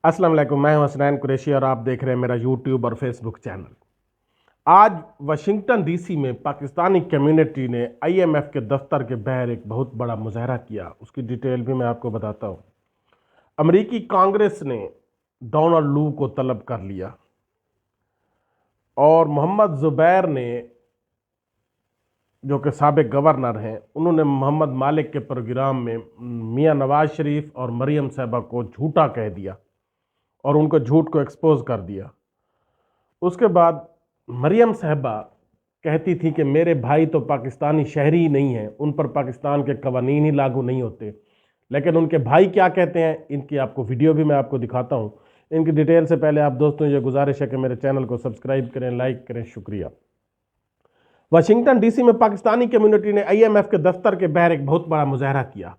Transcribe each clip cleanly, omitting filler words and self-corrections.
अस्सलाम वालेकुम, मैं हूं हसनैन कुरैशी और आप देख रहे हैं मेरा यूट्यूब और फेसबुक चैनल। आज वाशिंगटन डीसी में पाकिस्तानी कम्युनिटी ने आईएमएफ के दफ्तर के बाहर एक बहुत बड़ा मुजाहरा किया। उसकी डिटेल भी मैं आपको बताता हूं। अमेरिकी कांग्रेस ने डोनाल्ड लू को तलब कर लिया और मोहम्मद जुबैर ने, जो कि साबिक गवर्नर हैं, उन्होंने मोहम्मद मालिक के प्रोग्राम में मियां नवाज शरीफ और मरियम साहबा को झूठा कह दिया और उनको झूठ को एक्सपोज कर दिया। उसके बाद मरियम साहबा कहती थी कि मेरे भाई तो पाकिस्तानी शहरी ही नहीं हैं, उन पर पाकिस्तान के कवानीन ही लागू नहीं होते। लेकिन उनके भाई क्या कहते हैं, इनकी आपको वीडियो भी मैं आपको दिखाता हूं। इनकी डिटेल से पहले आप दोस्तों ये गुजारिश है कि मेरे चैनल को सब्सक्राइब करें, लाइक करें, शुक्रिया। वाशिंगटन डीसी में पाकिस्तानी कम्युनिटी ने आईएमएफ के दफ्तर के बाहर एक बहुत बड़ा मुजाहरा किया।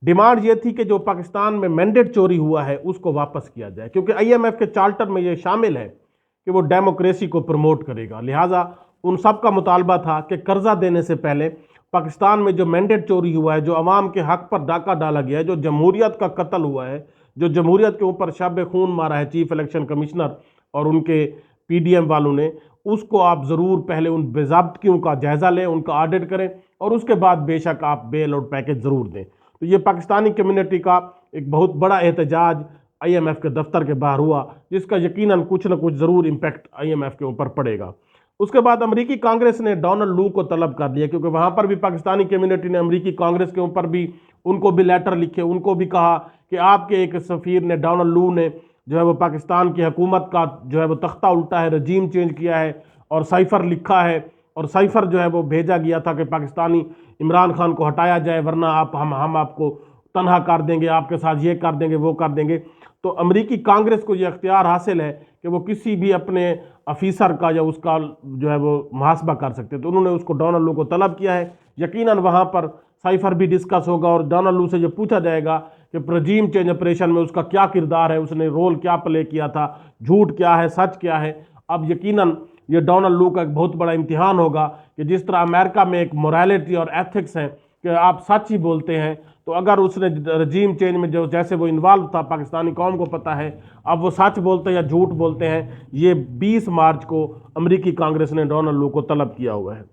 डिमांड ये थी कि जो पाकिस्तान में मैंडेट चोरी हुआ है उसको वापस किया जाए, क्योंकि आईएमएफ के चार्टर में ये शामिल है कि वो डेमोक्रेसी को प्रमोट करेगा। लिहाजा उन सब का मुतालबा था कि कर्जा देने से पहले पाकिस्तान में जो मैंडेट चोरी हुआ है, जो अवाम के हक पर डाका डाला गया है, जो जमहूरियत का कत्ल हुआ है, जो जमहूरियत के ऊपर शब खून मारा है चीफ इलेक्शन कमिश्नर और उनके पीडीएम वालों ने, उसको आप ज़रूर पहले उन बेज़ाब्तगियों का जायज़ा लें, उनका ऑडिट करें और उसके बाद बेशक आप बेल आउट पैकेज ज़रूर दें। तो ये पाकिस्तानी कम्युनिटी का एक बहुत बड़ा एहतजाज आईएमएफ के दफ्तर के बाहर हुआ, जिसका यकीनन कुछ न कुछ ज़रूर इम्पैक्ट आईएमएफ के ऊपर पड़ेगा। उसके बाद अमेरिकी कांग्रेस ने डोनाल्ड लू को तलब कर लिया, क्योंकि वहाँ पर भी पाकिस्तानी कम्युनिटी ने अमेरिकी कांग्रेस के ऊपर भी उनको भी लेटर लिखे, उनको भी कहा कि आपके एक सफ़ीर ने, डोनाल्ड लू ने, जो है वो पाकिस्तान की हुकूमत का जो है वो तख्ता उल्टा है, रजीम चेंज किया है और साइफर लिखा है और साइफर जो है वो भेजा गया था कि पाकिस्तानी इमरान खान को हटाया जाए, वरना हम आपको तनहा कर देंगे, आपके साथ ये कर देंगे, वो कर देंगे। तो अमेरिकी कांग्रेस को ये अख्तियार हासिल है कि वो किसी भी अपने अफीसर का या उसका जो है वो मुहासबा कर सकते हैं। तो उन्होंने उसको डोनाल्ड लू को तलब किया है। यकीनन वहाँ पर साइफर भी डिस्कस होगा और डोनाल्ड लू से ये पूछा जाएगा कि रजीम चेंज ऑपरेशन में उसका क्या किरदार है, उसने रोल क्या प्ले किया था, झूठ क्या है, सच क्या है। अब यकीनन ये डोनाल्ड लू का एक बहुत बड़ा इम्तिहान होगा कि जिस तरह अमेरिका में एक मोरालिटी और एथिक्स है कि आप सच ही बोलते हैं, तो अगर उसने रजीम चेंज में जो जैसे वो इन्वॉल्व था, पाकिस्तानी कौम को पता है अब वो सच बोलते हैं या झूठ बोलते हैं। ये 20 मार्च को अमेरिकी कांग्रेस ने डोनाल्ड लू को तलब किया हुआ है।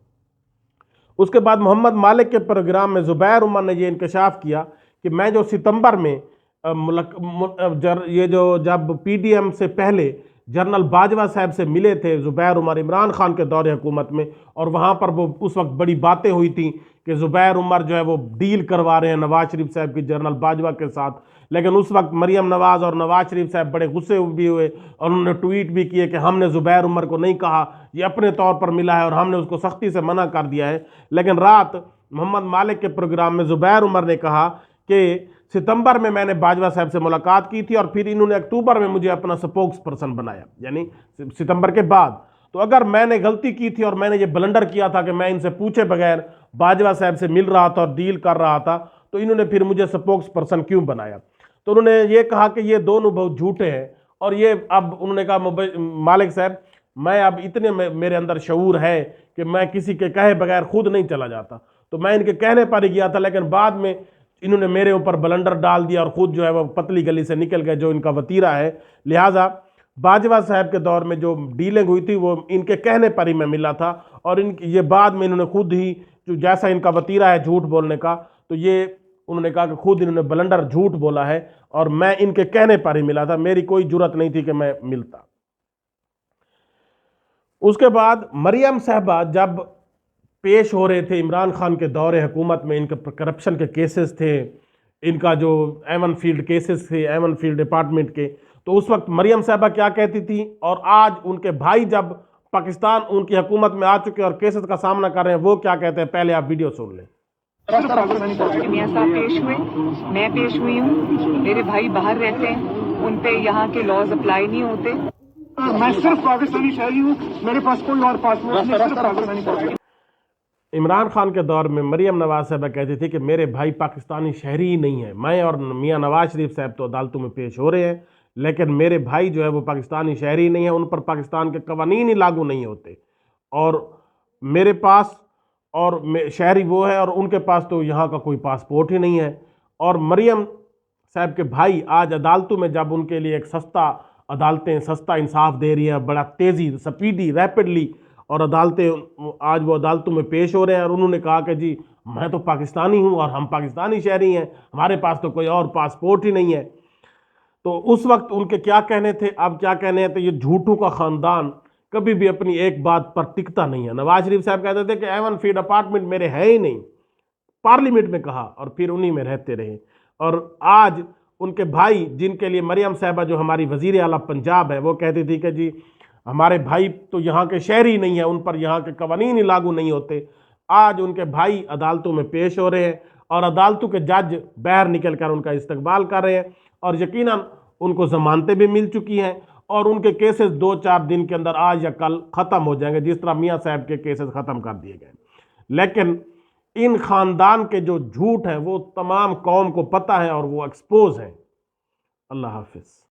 उसके बाद मोहम्मद मालिक के प्रोग्राम में जुबैर उमर ने ये इंकशाफ किया कि मैं जो सितंबर में ये जो जब पीडीएम से पहले जनरल बाजवा साहब से मिले थे जुबैर उमर इमरान खान के दौरे हुकूमत में, और वहाँ पर वो उस वक्त बड़ी बातें हुई थी कि जुबैर उमर जो है वो डील करवा रहे हैं नवाज शरीफ साहब की जनरल बाजवा के साथ। लेकिन उस वक्त मरियम नवाज और नवाज शरीफ साहब बड़े गुस्से भी हुए और उन्होंने ट्वीट भी किए कि हमने जुबैर उमर को नहीं कहा, ये अपने तौर पर मिला है और हमने उसको सख्ती से मना कर दिया है। लेकिन रात मोहम्मद मालिक के प्रोग्राम में जुबैर उमर ने कहा कि सितंबर में मैंने बाजवा साहब से मुलाकात की थी और फिर इन्होंने अक्टूबर में मुझे अपना स्पोक्स पर्सन बनाया, यानी सितंबर के बाद। तो अगर मैंने गलती की थी और मैंने ये ब्लंडर किया था कि मैं इनसे पूछे बगैर बाजवा साहब से मिल रहा था और डील कर रहा था, तो इन्होंने फिर मुझे स्पोक्स पर्सन क्यों बनाया। तो उन्होंने ये कहा कि ये दोनों बहुत झूठे हैं। और ये अब उन्होंने कहा मालिक साहब, मैं अब इतने मेरे अंदर शऊर है कि मैं किसी के कहे बगैर खुद नहीं चला जाता। तो मैं इनके कहने पर ही गया था, लेकिन बाद में इन्होंने मेरे ऊपर ब्लंडर डाल दिया और खुद जो है वो पतली गली से निकल गए, जो इनका वतीरा है। लिहाजा बाजवा साहब के दौर में जो डीलिंग हुई थी वो इनके कहने पर ही मैं मिला था, और ये बाद में इन्होंने खुद ही, जो जैसा इनका वतीरा है झूठ बोलने का, तो ये उन्होंने कहा कि खुद इन्होंने ब्लंडर झूठ बोला है और मैं इनके कहने पर ही मिला था, मेरी कोई जुर्रत नहीं थी कि मैं मिलता। उसके बाद मरियम साहबा जब पेश हो रहे थे इमरान खान के दौरे हुकूमत में, इनके करप्शन के केसेस थे, इनका जो एवन फील्ड केसेस थे एवन फील्ड डिपार्टमेंट के, तो उस वक्त मरियम साहबा क्या कहती थी और आज उनके भाई जब पाकिस्तान उनकी हुकूमत में आ चुके और केसेस का सामना कर रहे हैं वो क्या कहते हैं, पहले आप वीडियो सुन लें। मियां साहब पेश हुए, मैं पेश हुई हूँ, मेरे भाई बाहर रहते हैं, उन पे यहाँ के लॉज अप्लाई नहीं होते। मैं सिर्फ पाकिस्तानी शहरी हूँ, मेरे पास कोई और पासपोर्ट नहीं, सिर्फ पाकिस्तानी पासपोर्ट। इमरान खान के दौर में मरियम नवाज साहबा कहती थी कि मेरे भाई पाकिस्तानी शहरी ही नहीं है, मैं और मियां नवाज शरीफ साहब तो अदालतों में पेश हो रहे हैं, लेकिन मेरे भाई जो है वो पाकिस्तानी शहरी नहीं है, उन पर पाकिस्तान के कवानीन ही लागू नहीं होते, और मेरे पास और शहरी वो है और उनके पास तो यहाँ का कोई पासपोर्ट ही नहीं है। और मरियम صاحب کے بھائی آج عدالتوں میں جب ان کے لیے ایک عدالتیں سستا انصاف دے رہی ہیں، بڑا تیزی سپیڈی ریپڈلی، اور عدالتیں آج وہ عدالتوں میں پیش ہو رہے ہیں، اور انہوں نے کہا کہ جی میں تو پاکستانی ہوں اور ہم پاکستانی شہری ہیں، ہمارے پاس تو کوئی اور پاسپورٹ ہی نہیں ہے. تو اس وقت ان کے کیا کہنے تھے، اب کیا کہنے ہیں؟ تو یہ جھوٹوں کا خاندان کبھی بھی اپنی ایک بات پر ٹکتا نہیں ہے. نواز شریف صاحب کہتے تھے کہ ایون فیٹ اپارٹمنٹ میرے ہے ہی نہیں، پارلیمنٹ میں کہا، اور پھر انہی میں رہتے رہے. اور آج ان کے بھائی، جن کے لیے مریم صاحبہ جو ہماری وزیر اعلیٰ پنجاب ہے، وہ کہتی تھی کہ جی ہمارے بھائی تو یہاں کے شہری نہیں ہیں، ان پر یہاں کے قوانین ہی لاگو نہیں ہوتے. آج ان کے بھائی عدالتوں میں پیش ہو رہے ہیں، اور عدالتوں کے جج باہر نکل کر ان کا استقبال کر رہے ہیں، اور یقیناً ان کو ضمانتیں بھی مل چکی ہیں، اور ان کے کیسز 2-4 دن کے اندر آج یا کل ختم ہو جائیں گے، جس طرح میاں صاحب کے کیسز ختم کر دیے گئے. لیکن ان خاندان کے جو جھوٹ ہیں وہ تمام قوم کو پتہ ہے اور وہ ایکسپوز ہیں. اللہ حافظ.